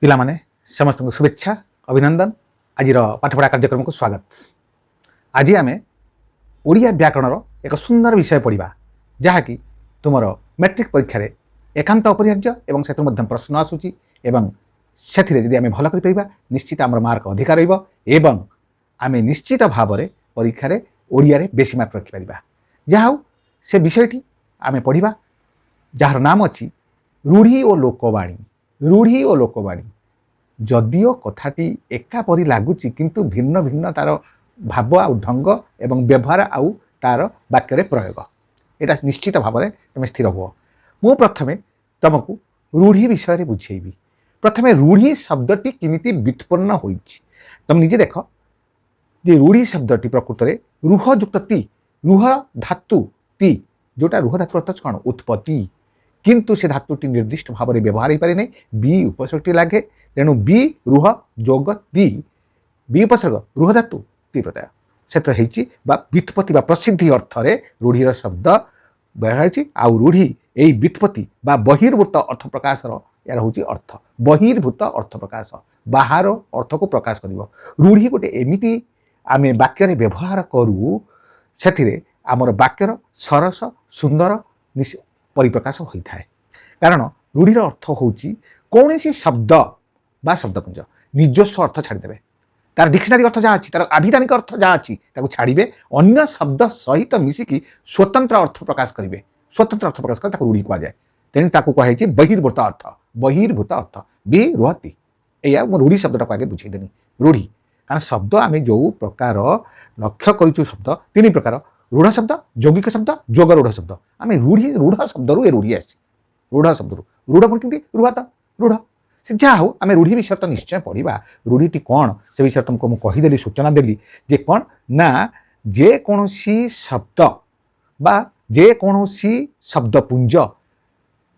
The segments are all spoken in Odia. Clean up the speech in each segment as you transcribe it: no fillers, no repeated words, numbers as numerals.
ପିଲାମାନେ ସମସ୍ତଙ୍କୁ शुभेच्छा अभिनंदन आज पाठपढ़ा कार्यक्रम को स्वागत। आज आम ओडिया व्याकरण एक सुंदर विषय पढ़ा जहाँकि तुम मैट्रिक परीक्षा एकांत अपरिहार्य एवं से प्रश्न आसूची एवं से आम भल कर निश्चित आम मार्क अधिक रही आम निश्चित भाव में परीक्षा ओडिया बेसी मार्क रखिपर। जहाँ से विषयटी आम पढ़ा जार नाम अच्छी रूढ़ी और लोकवाणी। रूढ़ी और लोकवाणी जदिओ कथाटी एकापरी लगुच किंतु भिन्न भिन्न तार भाव आ ढंग एवं व्यवहार आउ तार वाक्य प्रयोग यहाँ निश्चित भाव में तुम स्थिर हुआ। मु प्रथमे तुमको रूढ़ी विषय बुझेबी। प्रथमे रूढ़ी शब्दटी किमिति व्युत्पन्न होइछि तुम निजे देख जे रूढ़ी शब्दटी प्रकृत में रुह युक्त ती रुह धातु ती जोटा रुह धातु अर्थ कौन उत्पत्ति किंतु से धातुटी निर्दिष्ट भाव में व्यवहार हो पारे नहीं बी उपसर्गटी लगे तेणु बी रुह जोग ती बी उपसर्ग रुह धातु ती प्रत्यय से व्युत्पत्ति प्रसिद्धि अर्थ में रूढ़ीर शब्द व्यवहार आउ रूढ़ी यही व्युत्पत्ति बहिर्भूत अर्थ प्रकाशर यार हूँ अर्थ बहिर्भूत अर्थ प्रकाश बाहर अर्थ को प्रकाश कर रूढ़ी गोटे एमती आम वाक्य व्यवहार करूँ से आमर वाक्यर सरस सुंदर परिप्रकाश होता है। कारण रूढ़ीर अर्थ हूँ कौन सी शब्द बा शब्दपुंज निजस्व अर्थ छाड़देवे तार डिक्शनारी अर्थ जहाँ अच्छी तार आभिधानिक अर्थ जहाँ अच्छी छाड़े अन्य शब्द सहित मिसिकी स्वतंत्र अर्थ प्रकाश करेंगे। स्वतंत्र अर्थ प्रकाश कर रूढ़ी कहुए तेणु कहुई बहिर्भूत अर्थ बी रुहती या रूढ़ी शब्द टाक आगे बुझेदेनी। रूढ़ी कारण शब्द आम जो प्रकार लक्ष्य करूँ शब्द तीन प्रकार रूढ़ शब्द यौगिक शब्द जोग रूढ़ शब्द आम रूढ़ी रूढ़ शब्द रू रूढ़ी आसी रूढ़ शब्द रूढ़ कौन कमी रुहत रूढ़ से जहाँ हो आम रूढ़ी विषय तो निश्चय पढ़ा। रूढ़ीटी कौन से विषय तुमको मुझे कहीदेली सूचना देली जे कौन ना जेकोसी शब्द बा जेकोसी शब्दपुंज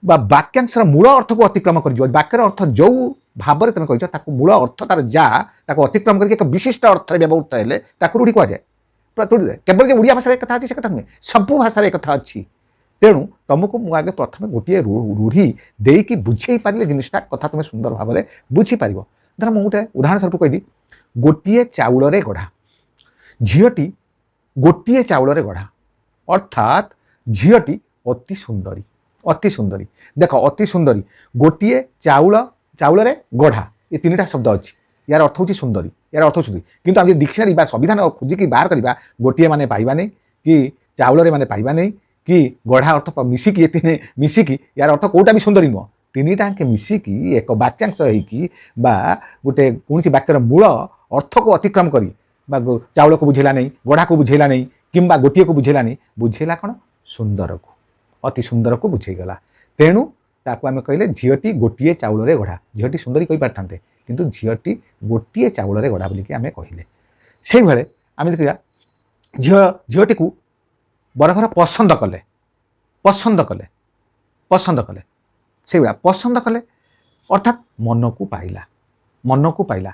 बा वाक्यांशर मूल अर्थ को अतिक्रम कर वाक्यर अर्थ जो भाव में तुम कह मूल अर्थ तार जा अतिक्रम करके एक विशिष्ट अर्थ व्यवहृत हेले रूढ़ी कहुए। केवल जो ओडिया भाषा एक कथा अच्छी से कथा नुहे सबू भाषा एक कथा अच्छी तेणु तुमको मुझे प्रथम गोटे रूढ़ी देकी बुझे पारे जिनटा कथा तुम सुंदर भाव में बुझीपार। धर मुझे गोटे उदाहरण स्वरूप कहली गोटे चाउल गढ़ा झीटी गोटे चाउल गढ़ा अर्थात झीटी अति सुंदरी देख अति सुंदरी गोटे चाउल गढ़ा ये तीन शब्द अच्छी यार अर्थ हूँ सुंदरी यार अर्थ सुंदरी किंतु आम डिक्शनारी संविधान खोजिकी बाहर करवा गोटे मैंने पाइबा नहीं कि चाउल मैंने पाइबा नहीं कि गढ़ा अर्थ मिसिकी ये मिसिकी यार अर्थ कौटा भी सुंदरी नुह तीन टाँके मिसिकी एक वाक्यांश हो गोटे कौन वाक्यर मूल अर्थ को अतिक्रम कर चाउल को बुझेला नहीं गढ़ा को बुझेला नहीं कि गोटे को बुझेला नहीं बुझेला कौन सुंदर को अति सुंदर को बुझेगला। तेणु ताकू आम कहले झीटी गोटे चाउल गढ़ा झीटी सुंदरी कही पारिथांते किंतु झीटी गोटे चाउल गढ़ा बोलिकी आम कहले। से भाई आम देखा झीटी को बरघर पसंद कले से पसंद कले अर्थात मन को पाइला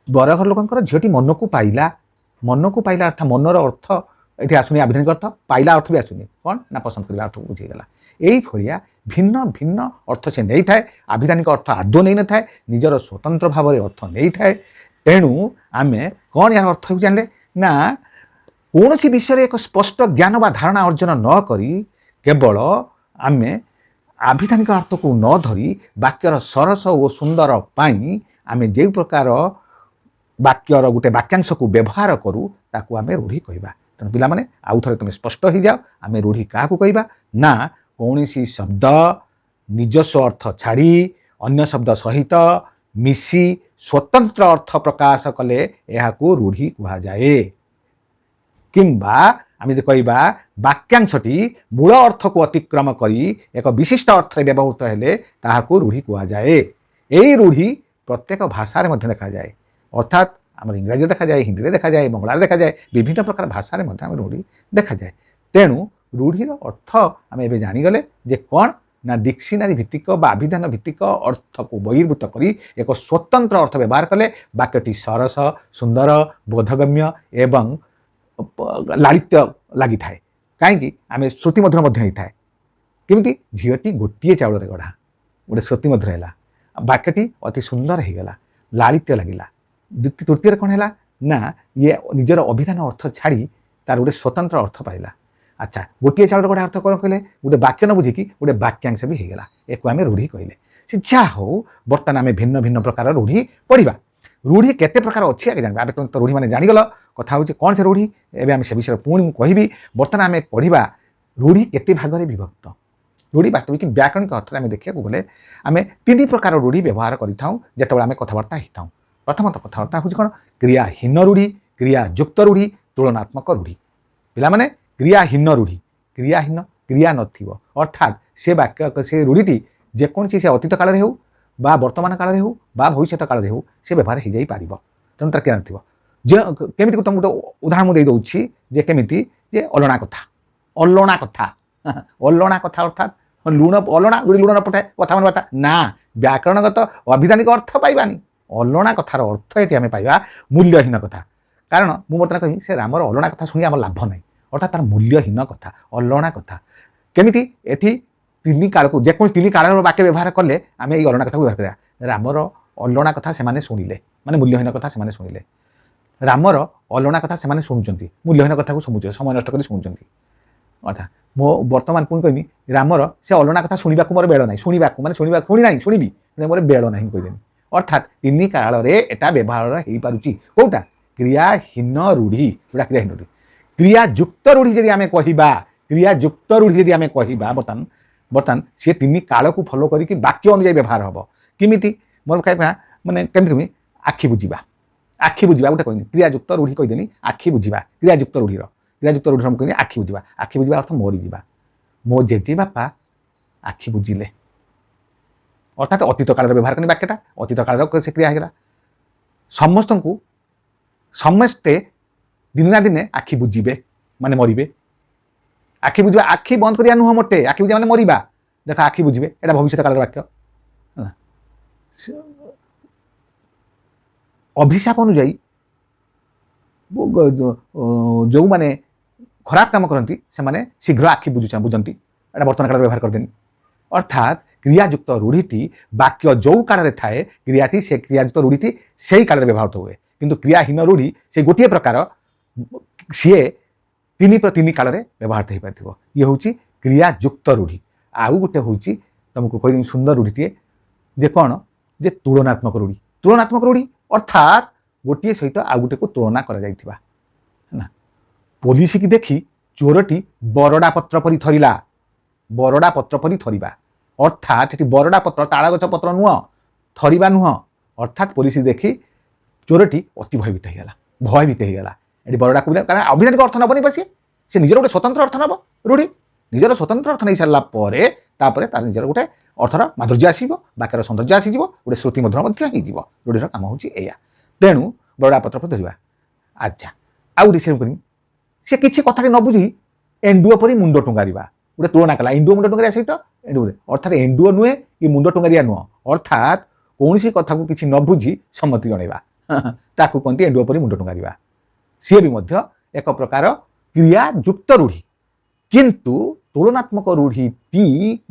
बरघर लोकंर झीटी मन को पाइला अर्थात मनर अर्थ ये आसुनी आभिधानिक अर्थ पाइला अर्थ भी आसुनी कौन ना पसंद करला अर्थ को बुझेगला। यही भाया भिन्न भिन्न अर्थ से नहीं थाए आभिधानिक अर्थ आदौ नहीं न थाए निजर स्वतंत्र भाव में अर्थ नहीं थाए। तेणु आम कौन यार अर्थ जाने ना कौन सी विषय एक स्पष्ट ज्ञान व धारणा अर्जन न करी केवल आम आभिधानिक अर्थ को न धरी वाक्यर सरस और सुंदर पाई आम जो प्रकार वाक्यर गोटे वाक्यांश को व्यवहार करूँ ताकू आम रूढ़ी कहवा। तेणु पिला माने आउ थे तुम स्पष्ट हो जाओ आम रूढ़ी क्या कहवा ना कौन सी शब्द निजस्व अर्थ छाड़ी अन्य शब्द सहित मिसी स्वतंत्र अर्थ प्रकाश कले यह रूढ़ी कहुए। किंबा आम कहवा वाक्यांशटी मूल अर्थ को अतिक्रम करी एक विशिष्ट अर्थ व्यवहृत हेले ताहाकू रूढ़ी कहुए। यही रूढ़ी प्रत्येक भाषा में देखा जाए अर्थात आम इंग्राजी देखा जाए हिंदी देखा जाए बंगलार देखा जाए विभिन्न प्रकार भाषा में रूढ़ी देखा जाए। तेणु रूढ़ीर अर्थ आम ए जानीगले जे कौन ना डिक्शनारी भित्तिक आभिधान भित्तिक अर्थ को बहिर्भूत करी एक स्वतंत्र अर्थ व्यवहार कले वाक्यटी सरस सुंदर बोधगम्य एवं लालित्य लगी थाए कहीं आम श्रुति मधुर होता है। केमती झीटी गोटे चाउल गढ़ा गोटे श्रुति मधुर है ବାକ୍ୟଟି ଅତି ସୁନ୍ଦର ହେଇଗଲା, ଲାଳିତ୍ୟ ଲାଗିଲା। ତୃତୀୟରେ କ'ଣ ହେଲା ନା ଇଏ ନିଜର ଅଭିଧାନ ଅର୍ଥ ଛାଡ଼ି ତାର ଗୋଟେ ସ୍ୱତନ୍ତ୍ର ଅର୍ଥ ପାଇଲା। ଆଚ୍ଛା, ଗୋଟିଏ ଚାଉଳର ଗୋଟେ ଅର୍ଥ କ'ଣ କହିଲେ, ଗୋଟେ ବାକ୍ୟ ନ ବୁଝିକି ଗୋଟେ ବାକ୍ୟାଂଶ ବି ହେଇଗଲା। ଏକୁ ଆମେ ରୂଢ଼ି କହିଲେ। ସେ ଯାହା ହଉ, ବର୍ତ୍ତମାନ ଆମେ ଭିନ୍ନ ଭିନ୍ନ ପ୍ରକାର ରୂଢ଼ି ପଢ଼ିବା। ରୂଢ଼ି କେତେ ପ୍ରକାର ଅଛି ଆଗେ ଜାଣିବା। ଆମେ ତ ରୂଢ଼ି ମାନେ ଜାଣିଗଲ, କଥା ହେଉଛି କ'ଣ ସେ ରୂଢ଼ି। ଏବେ ଆମେ ସେ ବିଷୟରେ ପୁଣି ମୁଁ କହିବି। ବର୍ତ୍ତମାନ ଆମେ ପଢ଼ିବା ରୂଢ଼ି କେତେ ଭାଗରେ ବିଭକ୍ତ। ରୂଢ଼ି ବାସ୍ତବିକ ବ୍ୟାକରଣିକ ଅର୍ଥରେ ଆମେ ଦେଖିବାକୁ ଗଲେ ଆମେ 3 ପ୍ରକାର ରୂଢ଼ି ବ୍ୟବହାର କରିଥାଉ ଯେତେବେଳେ ଆମେ କଥାବାର୍ତ୍ତା ହେଇଥାଉ। ପ୍ରଥମତଃ କଥାବାର୍ତ୍ତା ହେଉଛି କ'ଣ, କ୍ରିୟାହୀନ ରୂଢ଼ି, କ୍ରିୟାଯୁକ୍ତ ରୂଢ଼ି, ତୁଳନାତ୍ମକ ରୂଢ଼ି। ପିଲାମାନେ, କ୍ରିୟାହୀନ ରୂଢ଼ି, କ୍ରିୟାହୀନ, କ୍ରିୟା ନଥିବ, ଅର୍ଥାତ୍ ସେ ବାକ୍ୟ ସେ ରୂଢ଼ିଟି ଯେକୌଣସି ସେ ଅତୀତ କାଳରେ ହେଉ ବା ବର୍ତ୍ତମାନ କାଳରେ ହେଉ ବା ଭବିଷ୍ୟତ କାଳରେ ହେଉ ସେ ବ୍ୟବହାର ହେଇଯାଇପାରିବ। ତେଣୁ ତାର କ୍ରିୟା ନଥିବ। ଯେ କେମିତି ତୁମକୁ ଗୋଟେ ଉଦାହରଣ ମୁଁ ଦେଇଦେଉଛି ଯେ କେମିତି ଯେ ଅଲଣା କଥା। ଅଲଣା କଥା ଅଲଣା କଥା ଅର୍ଥାତ୍ ଲୁଣ ଅଲଣା ଗୋଟେ ଲୁଣ ନ ପଠାଏ କଥା ମାନବାଟା ନା, ବ୍ୟାକରଣଗତ ଅଭିଧାନିକ ଅର୍ଥ ପାଇବାନି। ଅଲଣା କଥାର ଅର୍ଥ ଏଠି ଆମେ ପାଇବା ମୂଲ୍ୟହୀନ କଥା। କାରଣ ମୁଁ ବର୍ତ୍ତମାନ କହିବି ସେ ରାମର ଅଲଣା କଥା ଶୁଣି ଆମର ଲାଭ ନାହିଁ, ଅର୍ଥାତ୍ ତାର ମୂଲ୍ୟହୀନ କଥା, ଅଲଣା କଥା। କେମିତି ଏଠି 3 କାଳକୁ ଯେକୌଣସି 3 କାଳର ବାକ୍ୟ ବ୍ୟବହାର କଲେ ଆମେ ଏଇ ଅଲଣା କଥାକୁ ବ୍ୟବହାର କରିବା। ରାମର ଅଲଣା କଥା ସେମାନେ ଶୁଣିଲେ, ମାନେ ମୂଲ୍ୟହୀନ କଥା ସେମାନେ ଶୁଣିଲେ। ରାମର ଅଲଣା କଥା ସେମାନେ ଶୁଣୁଛନ୍ତି, ମୂଲ୍ୟହୀନ କଥାକୁ ଶୁଣୁଛନ୍ତି, ସମୟ ନଷ୍ଟ କରି ଶୁଣୁଛନ୍ତି। ଅର୍ଥାତ୍ ମୋ ବର୍ତ୍ତମାନ ପୁଣି କହିବି ରାମର ସେ ଅଲଣା କଥା ଶୁଣିବାକୁ ମୋର ବେଳ ନାହିଁ, ଶୁଣିବାକୁ ମାନେ ଶୁଣିବାକୁ ଶୁଣି ନାହିଁ ଶୁଣିବି ମୋର ବେଳ ନାହିଁ କହିଦେବି। ଅର୍ଥାତ୍ 3 କାଳରେ ଏଟା ବ୍ୟବହାର ହେଇପାରୁଛି। କୋଉଟା? କ୍ରିୟାହୀନ ରୂଢ଼ି, ଯୋଉଟା କ୍ରିୟାହୀନ ରୂଢ଼ି। କ୍ରିୟାଯୁକ୍ତ ରୂଢ଼ି ଯଦି ଆମେ କହିବା, କ୍ରିୟାଯୁକ୍ତ ରୂଢ଼ି ଯଦି ଆମେ କହିବା ବର୍ତ୍ତମାନ ସେ 3 କାଳକୁ ଫଲୋ କରିକି ବାକ୍ୟ ଅନୁଯାୟୀ ବ୍ୟବହାର ହବ। କେମିତି ମୋର କହିବା ମାନେ କେମିତି ଆଖି ବୁଝିବା, ଆଖି ବୁଝିବା ଗୋଟେ କହିନି, କ୍ରିୟାଯୁକ୍ତ ରୂଢ଼ି କହିଦେନି ଆଖି ବୁଝିବା। କ୍ରିୟାଯୁକ୍ତ ରୂଢ଼ିର ମୁଁ କହିନି ଆଖି ବୁଝିବା। ଆଖି ବୁଝିବା ଅର୍ଥ ମରିଯିବା। ମୋ ଜେଜେ ବାପା ଆଖି ବୁଝିଲେ, ଅର୍ଥାତ୍ ଅତୀତ କାଳରେ ବ୍ୟବହାର କନି ବାକ୍ୟଟା, ଅତୀତ କାଳର ସେ କ୍ରିୟା ହେଇଗଲା। ସମସ୍ତେ ଦିନେ ନା ଦିନେ ଆଖି ବୁଝିବେ ମାନେ ମରିବେ। ଆଖି ବୁଝିବା, ଆଖି ବନ୍ଦ କରିବା ନୁହଁ ମୋଟେ, ଆଖି ବୁଝିବା ମାନେ ମରିବା। ଦେଖ ଆଖି ବୁଝିବେ ଏଟା ଭବିଷ୍ୟତ କାଳର ବାକ୍ୟ। ଅଭିଶାପ ଅନୁଯାୟୀ ଯେଉଁମାନେ ଖରାପ କାମ କରନ୍ତି ସେମାନେ ଶୀଘ୍ର ଆଖି ବୁଝନ୍ତି, ଏଟା ବର୍ତ୍ତମାନ କାଳରେ ବ୍ୟବହାର କରିଦେନି। ଅର୍ଥାତ୍ କ୍ରିୟାଯୁକ୍ତ ରୂଢ଼ିଟି ବାକ୍ୟ ଯେଉଁ କାଳରେ ଥାଏ କ୍ରିୟାଟି ସେ କ୍ରିୟାଯୁକ୍ତ ରୂଢ଼ିଟି ସେଇ କାଳରେ ବ୍ୟବହୃତ ହୁଏ। କିନ୍ତୁ କ୍ରିୟାହୀନ ରୂଢ଼ି ସେ ଗୋଟିଏ ପ୍ରକାର, ସିଏ 3 କାଳରେ ବ୍ୟବହୃତ ହେଇପାରିଥିବ। ଇଏ ହେଉଛି କ୍ରିୟାଯୁକ୍ତ ରୂଢ଼ି। ଆଉ ଗୋଟେ ହେଉଛି ତମକୁ କହିବି ସୁନ୍ଦର ରୂଢ଼ିଟିଏ ଯେ କ'ଣ, ଯେ ତୁଳନାତ୍ମକ ରୂଢ଼ି। ତୁଳନାତ୍ମକ ରୂଢ଼ି ଅର୍ଥାତ୍ ଗୋଟିଏ ସହିତ ଆଉ ଗୋଟେକୁ ତୁଳନା କରାଯାଇଥିବା। ନା, ପୋଲିସକି ଦେଖି ଚୋରଟି ବରଡ଼ା ପତ୍ର ପରି ଥରିଲା। ବରଡ଼ା ପତ୍ର ପରି ଥରିବା ଅର୍ଥାତ୍ ଏଠି ବରଡ଼ା ପତ୍ର ତାଳଗଛ ପତ୍ର ନୁହଁ, ଥରିବା ନୁହଁ। ଅର୍ଥାତ୍ ପୋଲିସ ଦେଖି ଚୋରଟି ଅତି ଭୟଭୀତ ହେଇଗଲା। ଏଠି ବରଡ଼ାକୁ କାରଣ ଅଭିଧାନିକ ଅର୍ଥ ନେବନି ବା ସେ ନିଜର ଗୋଟେ ସ୍ୱତନ୍ତ୍ର ଅର୍ଥ ନେବ। ରୂଢ଼ି ନିଜର ସ୍ୱତନ୍ତ୍ର ଅର୍ଥ ନେଇ ସାରିଲା ପରେ ତାପରେ ତାର ନିଜର ଗୋଟେ ଅର୍ଥର ମାଧୁର୍ଯ୍ୟ ଆସିବ, ବାକ୍ୟର ସୌନ୍ଦର୍ଯ୍ୟ ଆସିଯିବ, ଗୋଟେ ଶ୍ରୁତି ମଧୁର ମଧ୍ୟ ହେଇଯିବ। ରୂଢ଼ିର କାମ ହେଉଛି ଏଇଆ। ତେଣୁ ବରଡ଼ା ପତ୍ର ପରି ଧରିବା। ଆଚ୍ଛା, ଆଉ ଗୋଟେ ସେ କରିବି, ସେ କିଛି କଥାଟି ନ ବୁଝି ଏଣ୍ଡୁଅ ପରି ମୁଣ୍ଡ ଟୁଙ୍ଗାରିବା। ଗୋଟେ ତୁଳନା କଲା ଏଣ୍ଡୁଅ ମୁଣ୍ଡ ଟୁଙ୍ଗାରିବା ସହିତ ଏଣ୍ଡୁଅ, ଅର୍ଥାତ୍ ଏଣ୍ଡୁଅ ନୁହେଁ କି ମୁଣ୍ଡ ଟୁଙ୍ଗାରିବା ନୁହଁ, ଅର୍ଥାତ୍ କୌଣସି କଥାକୁ କିଛି ନ ବୁଝି ସମ୍ମତି ଜଣେଇବା ତାକୁ କହନ୍ତି ଏଣ୍ଡୁଅ ପରି ମୁଣ୍ଡ ଟୁଙ୍ଗାରିବା। ସିଏ ବି ମଧ୍ୟ ଏକ ପ୍ରକାର କ୍ରିୟାଯୁକ୍ତ ରୂଢ଼ି। କିନ୍ତୁ ତୁଳନାତ୍ମକ ରୂଢ଼ିଟି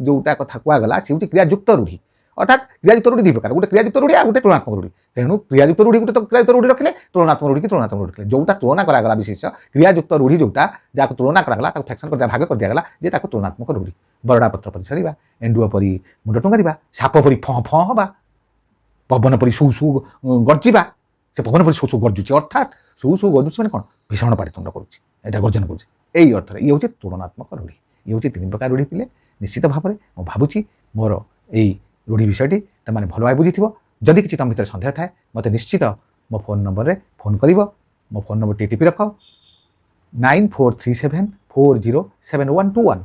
ଯୋଉଟା କଥା କୁହାଗଲା ସେ ହେଉଛି କ୍ରିୟାଯୁକ୍ତ ରୂଢ଼ି। ଅର୍ଥାତ୍ କ୍ରିୟାଯୁକ୍ତ ରୂଢ଼ି 2 ପ୍ରକାର, ଗୋଟେ କ୍ରିୟାଯୁକ୍ତ ରୂଢ଼ି ଆଉ ଗୋଟେ ତୁଳନାତ୍ମକ ରୂଢ଼ି। ତେଣୁ କ୍ରିୟାଯୁକ୍ତ ରୂଢ଼ି ଗୋଟେ ତ କ୍ରିୟାଯୁକ୍ତ ରୂଢ଼ି ରଖିଲେ, ତୁଳନାତ୍ମକ ରୂଢ଼ି କି ତୁଳନାତ୍ମକ ରୂଢ଼ି ରଖିଲେ। ଯୋଉଟା ତୁଳନା କରାଗଲା ବିଶେଷ କ୍ରିୟାଯୁକ୍ତ ରୂଢ଼ି ଯୋଉଟା ଯାହାକୁ ତୁଳନା କରାଗଲା ତାକୁ ଫ୍ରାକ୍ସନ କରିଦିଆ, ଭାଗ କରିଦିଆଗଲା ଯେ ତାକୁ ତୁଳନାତ୍ମକ ରୂଢ଼ି। ବରଡ଼ା ପତ୍ର ପରି ଥରିବା, ଏଣ୍ଡୁଅ ପରି ମୁଣ୍ଡ ଟୁଙ୍ଗାରିବା, ସାପ ପରି ଫଁ ଫଁ ହବା, ପବନ ପରି ସୁ ସୁ ଗର୍ଜିବା। ସେ ପବନ ପରି ସୁ ସୁ ଗର୍ଜୁଛି, ଅର୍ଥାତ୍ ସୁ ସୁ ଗର୍ଜୁଛି ମାନେ କ'ଣ, ଭୀଷଣ ପାଟିତୁଣ୍ଡ କରୁଛି, ଏଇଟା ଗର୍ଜନ କରୁଛି। ଏଇ ଅର୍ଥରେ ଇଏ ହେଉଛି ତୁଳନାତ୍ମକ ରୂଢ଼ି। ଇଏ ହେଉଛି 3 ପ୍ରକାର ରୂଢ଼ି ପିଲେ। ନିଶ୍ଚିତ ଭାବରେ ମୁଁ ଭାବୁଛି ମୋର ଏଇ ରୂଢ଼ି ବିଷୟଟି ତୁମେ ଭଲ ଭାବେ ବୁଝିଥିବ। ଯଦି କିଛି ତୁମ ଭିତରେ ସନ୍ଦେହ ଥାଏ ମୋତେ ନିଶ୍ଚିତ ମୋ ଫୋନ୍ ନମ୍ବରରେ ଫୋନ୍ କରିବ। ମୋ ଫୋନ୍ ନମ୍ବରଟି ଟିପି ରଖ 9437407121।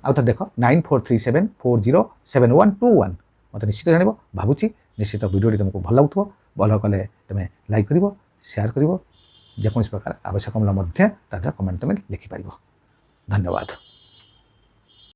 ଆଉ ଥରେ ଦେଖ 9437407121। ମୋତେ ନିଶ୍ଚିତ ଜାଣିବ। ଭାବୁଛି ନିଶ୍ଚିତ ଭିଡ଼ିଓଟି ତୁମକୁ ଭଲ ଲାଗୁଥିବ। ଭଲ କଲେ ତୁମେ ଲାଇକ୍ କରିବ, ସେୟାର କରିବ। ଯେକୌଣସି ପ୍ରକାର ଆବଶ୍ୟକ ମୂଲ୍ୟ ମଧ୍ୟ ତା ଦ୍ୱାରା କମେଣ୍ଟ ତୁମେ ଲେଖିପାରିବ। ଧନ୍ୟବାଦ।